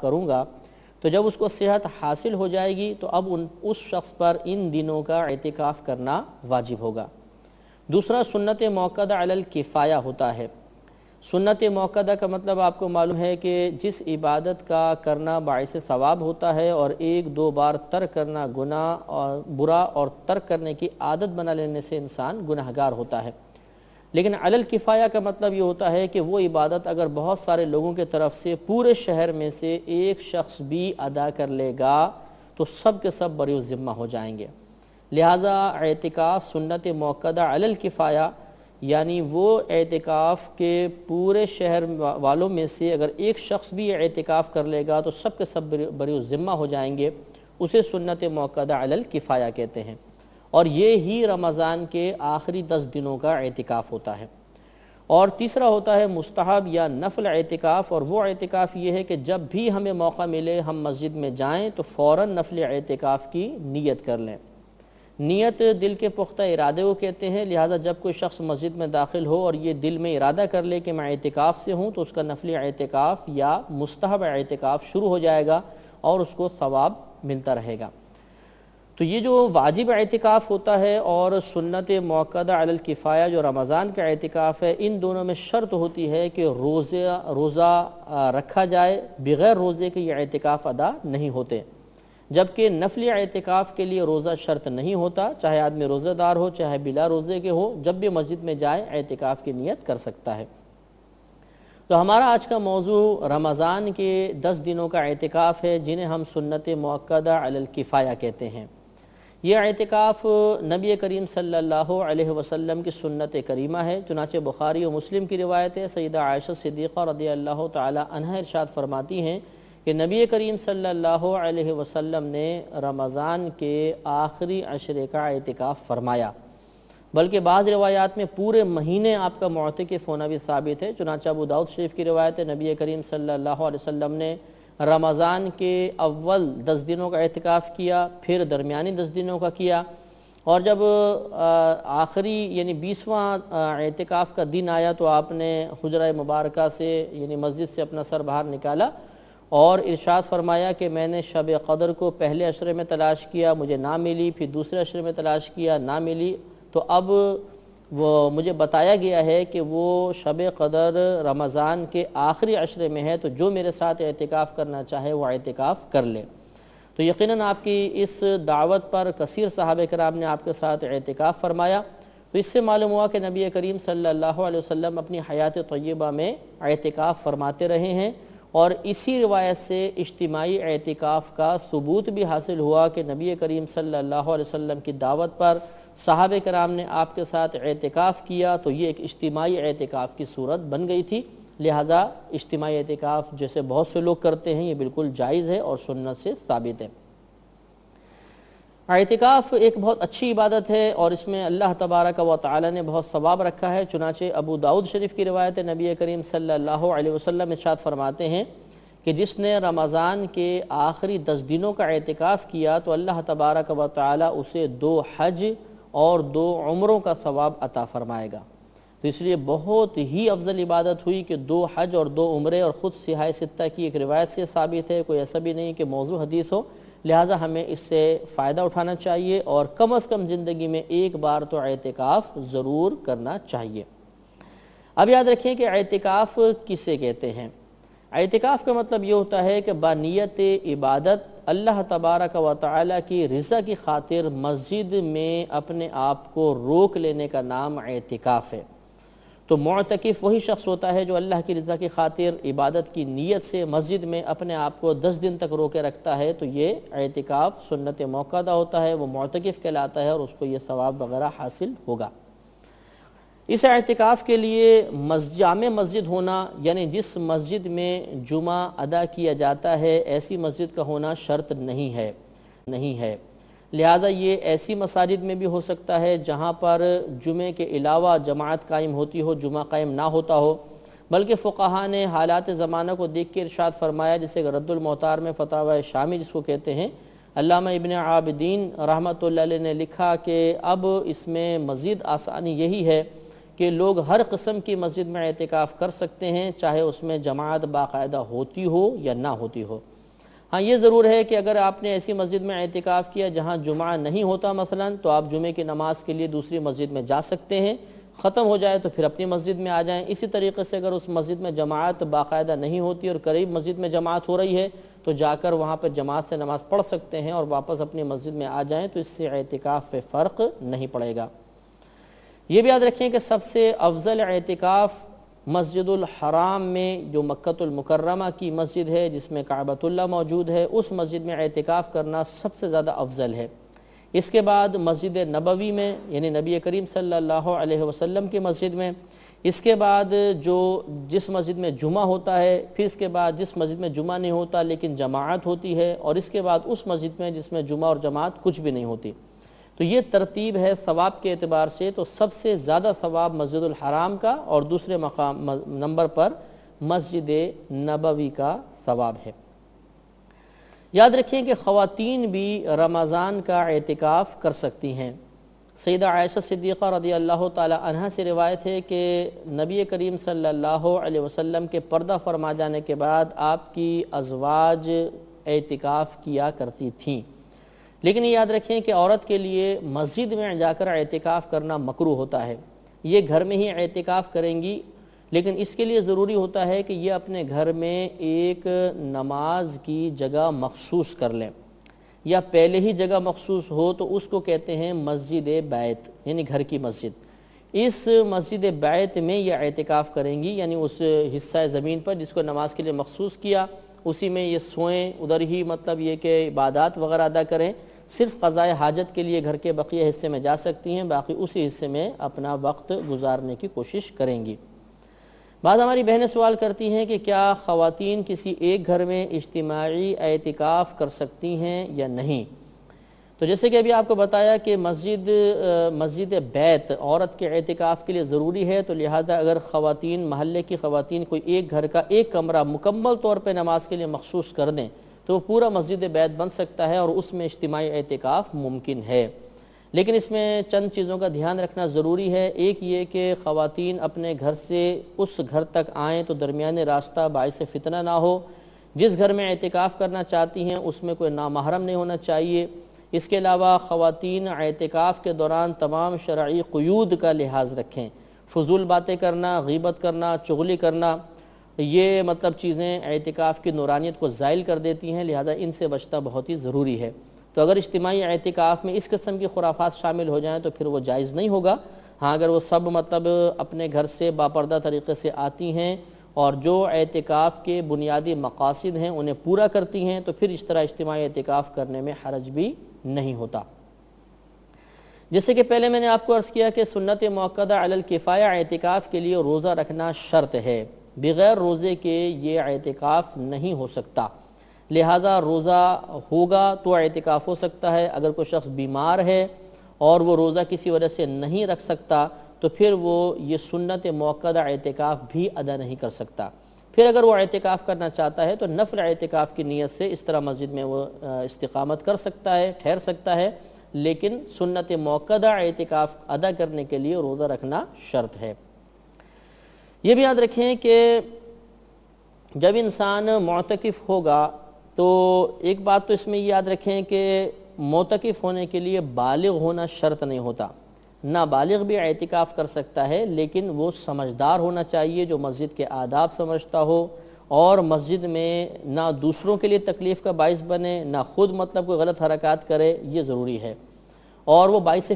کروں گا تو جب اس کو صحت حاصل ہو جائے گی تو اب اس شخص پر ان دنوں کا اعتکاف کرنا واجب ہوگا۔ دوسرا سنت موقدہ علی الکفایہ ہوتا ہے۔ سنت موقدہ کا مطلب آپ کو معلوم ہے کہ جس عبادت کا کرنا باعث ثواب ہوتا ہے اور ایک دو بار ترک کرنا گناہ اور برا اور ترک کرنے کی عادت بنا لینے سے انسان گناہگار ہوتا ہے۔ لیکن علی الکفایہ کا مطلب یہ ہوتا ہے کہ وہ عبادت اگر بہت سارے لوگوں کے طرف سے پورے شہر میں سے ایک شخص بھی ادا کر لے گا تو سب کے سب بری ذمہ ہو جائیں گے۔ لہٰذا اعتکاف سنت موقدہ علی الکفایہ یعنی وہ اعتکاف کے پورے شہر والوں میں سے اگر ایک شخص بھی اعتکاف کر لے گا تو سب کے سب بری ذمہ ہو جائیں گے، اسے سنت موقدہ علی الکفایہ کہتے ہیں۔ اور یہ ہی رمضان کے آخری 10 دنوں کا اعتکاف ہوتا ہے۔ اور تیسرا ہوتا ہے مستحب یا نفل اعتکاف، اور وہ اعتکاف یہ ہے کہ جب بھی ہمیں موقع ملے ہم مسجد میں جائیں تو فوراً نفل اعتکاف کی نیت کر لیں۔ نیت دل کے پختہ ارادے کو کہتے ہیں، لہٰذا جب کوئی شخص مسجد میں داخل ہو اور یہ دل میں ارادہ کر لے کہ میں اعتکاف سے ہوں تو اس کا نفل اعتکاف یا مستحب اعتکاف شروع ہو جائے گا اور اس کو ثواب ملتا رہے گا۔ تو یہ جو واجب اعتکاف ہوتا ہے اور سنت موقدہ علی الکفایہ جو رمضان کا اعتکاف ہے، ان دونوں میں شرط ہوتی ہے کہ روزہ رکھا جائے، بغیر روزے کے یہ اعتکاف ادا نہیں ہوتے۔ جبکہ نفلی اعتکاف کے لیے روزہ شرط نہیں ہوتا، چاہے آدمی روزہ دار ہو چاہے بلا روزے کے ہو، جب بھی مسجد میں جائے اعتکاف کی نیت کر سکتا ہے۔ تو ہمارا آج کا موضوع رمضان کے 10 دنوں کا اعتکاف ہے جنہیں ہم سنت موقدہ علی الکفایہ کہتے ہیں۔ یہ اعتکاف نبی کریم صلی اللہ علیہ وسلم کی سنت کریمہ ہے، چنانچہ بخاری و مسلم کی روایت ہے۔ سیدہ عائشہ صدیقہ رضی اللہ تعالی عنہا ارشاد فرماتی ہیں کہ نبی کریم صلی اللہ علیہ وسلم نے رمضان کے آخری عشرے کا اعتکاف فرمایا، بلکہ بعض روایات میں پورے مہینے آپ کا معتکف ہونا بھی ثابت ہے۔ چنانچہ ابو داؤد شریف کی روایت ہے، نبی کریم صلی اللہ علیہ وسلم نے رمضان کے اول 10 دنوں کا اعتکاف کیا، پھر درمیانی 10 دنوں کا کیا، اور جب آخری یعنی 20واں اعتکاف کا دن آیا تو آپ نے حجرہ مبارکہ سے یعنی مسجد سے اپنا سر باہر نکالا اور ارشاد فرمایا کہ میں نے شب قدر کو پہلے عشرے میں تلاش کیا، مجھے نہ ملی، پھر دوسرے عشرے میں تلاش کیا، نہ ملی، تو اب وہ مجھے بتایا گیا ہے کہ وہ شب قدر رمضان کے آخری عشرے میں ہے، تو جو میرے ساتھ اعتکاف کرنا چاہے وہ اعتکاف کر لے۔ تو یقیناً آپ کی اس دعوت پر کثیر صحابہ کرام نے آپ کے ساتھ اعتکاف فرمایا۔ تو اس سے معلوم ہوا کہ نبی کریم صلی اللہ علیہ وسلم اپنی حیات طیبہ میں اعتکاف فرماتے رہے ہیں، اور اسی روایت سے اجتماعی اعتکاف کا ثبوت بھی حاصل ہوا کہ نبی کریم صلی اللہ علیہ وسلم کی دعوت پر صحابہ کرام نے آپ کے ساتھ اعتکاف کیا، تو یہ ایک اجتماعی اعتکاف کی صورت بن گئی تھی۔ لہٰذا اجتماعی اعتکاف جیسے بہت سے لوگ کرتے ہیں یہ بالکل جائز ہے اور سنت سے ثابت ہے۔ اعتکاف ایک بہت اچھی عبادت ہے اور اس میں اللہ تبارک و تعالی نے بہت ثواب رکھا ہے۔ چنانچہ ابو داؤد شریف کی روایت ہے، نبی کریم صلی اللہ علیہ وسلم ارشاد فرماتے ہیں کہ جس نے رمضان کے آخری 10 دنوں کا اعتکاف کیا تو اللہ تبارک و تعالی اسے 2 حج اور 2 عمروں کا ثواب عطا فرمائے گا۔ تو اس لیے بہت ہی افضل عبادت ہوئی کہ 2 حج اور 2 عمرے، اور خود صحیح ستہ کی ایک روایت سے ثابت ہے، کوئی ایسا بھی نہیں کہ موضوع حدیث ہو، لہٰذا ہمیں اس سے فائدہ اٹھانا چاہیے اور کم از کم زندگی میں ایک بار تو اعتکاف ضرور کرنا چاہیے۔ اب یاد رکھیں کہ اعتکاف کسے کہتے ہیں۔ اعتکاف کا مطلب یہ ہوتا ہے کہ بنیت عبادت اللہ تبارک و تعالی کی رضا کی خاطر مسجد میں اپنے آپ کو روک لینے کا نام اعتکاف ہے۔ تو معتکف وہی شخص ہوتا ہے جو اللہ کی رضا کی خاطر عبادت کی نیت سے مسجد میں اپنے آپ کو 10 دن تک روکے رکھتا ہے، تو یہ اعتکاف سنت موقدہ ہوتا ہے، وہ معتکف کہلاتا ہے اور اس کو یہ ثواب وغیرہ حاصل ہوگا۔ اس اعتکاف کے لیے جامع مسجد ہونا، یعنی جس مسجد میں جمعہ ادا کیا جاتا ہے ایسی مسجد کا ہونا شرط نہیں ہے۔ لہٰذا یہ ایسی مساجد میں بھی ہو سکتا ہے جہاں پر جمعے کے علاوہ جماعت قائم ہوتی ہو، جمعہ قائم نہ ہوتا ہو، بلکہ فقہاء نے حالات زمانہ کو دیکھ کے ارشاد فرمایا، جسے رد المحتار میں فتاوی شامی جس کو کہتے ہیں، علامہ ابن عابدین رحمۃ اللہ علیہ نے لکھا کہ اب اس میں مزید آسانی یہی ہے کہ لوگ ہر قسم کی مسجد میں اعتکاف کر سکتے ہیں، چاہے اس میں جماعت باقاعدہ ہوتی ہو یا نہ ہوتی ہو۔ ہاں یہ ضرور ہے کہ اگر آپ نے ایسی مسجد میں اعتکاف کیا جہاں جمعہ نہیں ہوتا مثلا، تو آپ جمعے کی نماز کے لیے دوسری مسجد میں جا سکتے ہیں، ختم ہو جائے تو پھر اپنی مسجد میں آ جائیں۔ اسی طریقے سے اگر اس مسجد میں جماعت باقاعدہ نہیں ہوتی اور قریب مسجد میں جماعت ہو رہی ہے تو جا کر وہاں پر جماعت سے نماز پڑھ سکتے ہیں اور واپس اپنی مسجد میں آ جائیں، تو اس سے اعتکاف پہ فرق نہیں پڑے گا۔ یہ بھی یاد رکھیں کہ سب سے افضل اعتکاف مسجد الحرام میں، جو مکہ المکرمہ کی مسجد ہے جس میں کعبۃ اللہ موجود ہے، اس مسجد میں اعتکاف کرنا سب سے زیادہ افضل ہے۔ اس کے بعد مسجد نبوی میں، یعنی نبی کریم صلی اللہ علیہ وسلم کی مسجد میں، اس کے بعد جس مسجد میں جمعہ ہوتا ہے، پھر اس کے بعد جس مسجد میں جمعہ نہیں ہوتا لیکن جماعت ہوتی ہے، اور اس کے بعد اس مسجد میں جس میں جمعہ اور جماعت کچھ بھی نہیں ہوتی۔ تو یہ ترتیب ہے ثواب کے اعتبار سے، تو سب سے زیادہ ثواب مسجد الحرام کا اور دوسرے نمبر پر مسجد نبوی کا ثواب ہے۔ یاد رکھیں کہ خواتین بھی رمضان کا اعتکاف کر سکتی ہیں۔ سیدہ عائشہ صدیقہ رضی اللہ تعالی عنہا سے روایت ہے کہ نبی کریم صلی اللہ علیہ وسلم کے پردہ فرما جانے کے بعد آپ کی ازواج اعتکاف کیا کرتی تھیں، لیکن یہ یاد رکھیں کہ عورت کے لیے مسجد میں جا کر اعتکاف کرنا مکروہ ہوتا ہے۔ یہ گھر میں ہی اعتکاف کریں گی، لیکن اس کے لیے ضروری ہوتا ہے کہ یہ اپنے گھر میں ایک نماز کی جگہ مخصوص کر لیں، یا پہلے ہی جگہ مخصوص ہو تو اس کو کہتے ہیں مسجد بیت، یعنی گھر کی مسجد۔ اس مسجد بیت میں یہ اعتکاف کریں گی، یعنی اس حصہ زمین پر جس کو نماز کے لیے مخصوص کیا، اسی میں یہ سوئیں، ادھر ہی مطلب یہ کہ عبادات وغیرہ ادا کریں۔ صرف قضاء حاجت کے لیے گھر کے بقیہ حصے میں جا سکتی ہیں، باقی اسی حصے میں اپنا وقت گزارنے کی کوشش کریں گی۔ بعض ہماری بہنیں سوال کرتی ہیں کہ کیا خواتین کسی ایک گھر میں اجتماعی اعتکاف کر سکتی ہیں یا نہیں؟ تو جیسے کہ ابھی آپ کو بتایا کہ مسجد بیت عورت کے اعتکاف کے لیے ضروری ہے، تو لہذا اگر خواتین، محلے کی خواتین کوئی ایک گھر کا ایک کمرہ مکمل طور پہ نماز کے لیے مخصوص کر دیں تو وہ پورا مسجد بیت بن سکتا ہے اور اس میں اجتماعی اعتکاف ممکن ہے۔ لیکن اس میں چند چیزوں کا دھیان رکھنا ضروری ہے۔ ایک یہ کہ خواتین اپنے گھر سے اس گھر تک آئیں تو درمیانے راستہ باعث فتنہ نہ ہو۔ جس گھر میں اعتکاف کرنا چاہتی ہیں اس میں کوئی نامحرم نہیں ہونا چاہیے۔ اس کے علاوہ خواتین اعتکاف کے دوران تمام شرعی قیود کا لحاظ رکھیں۔ فضول باتیں کرنا، غیبت کرنا، چغلی کرنا، یہ مطلب چیزیں اعتکاف کی نورانیت کو زائل کر دیتی ہیں، لہذا ان سے بچنا بہت ہی ضروری ہے۔ تو اگر اجتماعی اعتکاف میں اس قسم کی خرافات شامل ہو جائیں تو پھر وہ جائز نہیں ہوگا۔ ہاں اگر وہ سب مطلب اپنے گھر سے باپردہ طریقے سے آتی ہیں اور جو اعتکاف کے بنیادی مقاصد ہیں انہیں پورا کرتی ہیں تو پھر اس طرح اجتماعی اعتکاف کرنے میں حرج بھی نہیں ہوتا۔ جیسے کہ پہلے میں نے آپ کو عرض کیا کہ سنت موقدہ علی الکفایہ اعتکاف کے لیے روزہ رکھنا شرط ہے، بغیر روزے کے یہ اعتکاف نہیں ہو سکتا۔ لہذا روزہ ہوگا تو اعتکاف ہو سکتا ہے۔ اگر کوئی شخص بیمار ہے اور وہ روزہ کسی وجہ سے نہیں رکھ سکتا تو پھر وہ یہ سنت موقدہ اعتکاف بھی ادا نہیں کر سکتا۔ پھر اگر وہ اعتکاف کرنا چاہتا ہے تو نفل اعتکاف کی نیت سے اس طرح مسجد میں وہ استقامت کر سکتا ہے، ٹھہر سکتا ہے، لیکن سنت موقدہ اعتکاف ادا کرنے کے لیے روزہ رکھنا شرط ہے۔ یہ بھی یاد رکھیں کہ جب انسان معتکف ہوگا تو ایک بات تو اس میں یاد رکھیں کہ معتکف ہونے کے لیے بالغ ہونا شرط نہیں ہوتا۔ نابالغ بھی اعتکاف کر سکتا ہے، لیکن وہ سمجھدار ہونا چاہیے، جو مسجد کے آداب سمجھتا ہو اور مسجد میں نہ دوسروں کے لیے تکلیف کا باعث بنے، نہ خود مطلب کوئی غلط حرکات کرے، یہ ضروری ہے۔ اور وہ باعث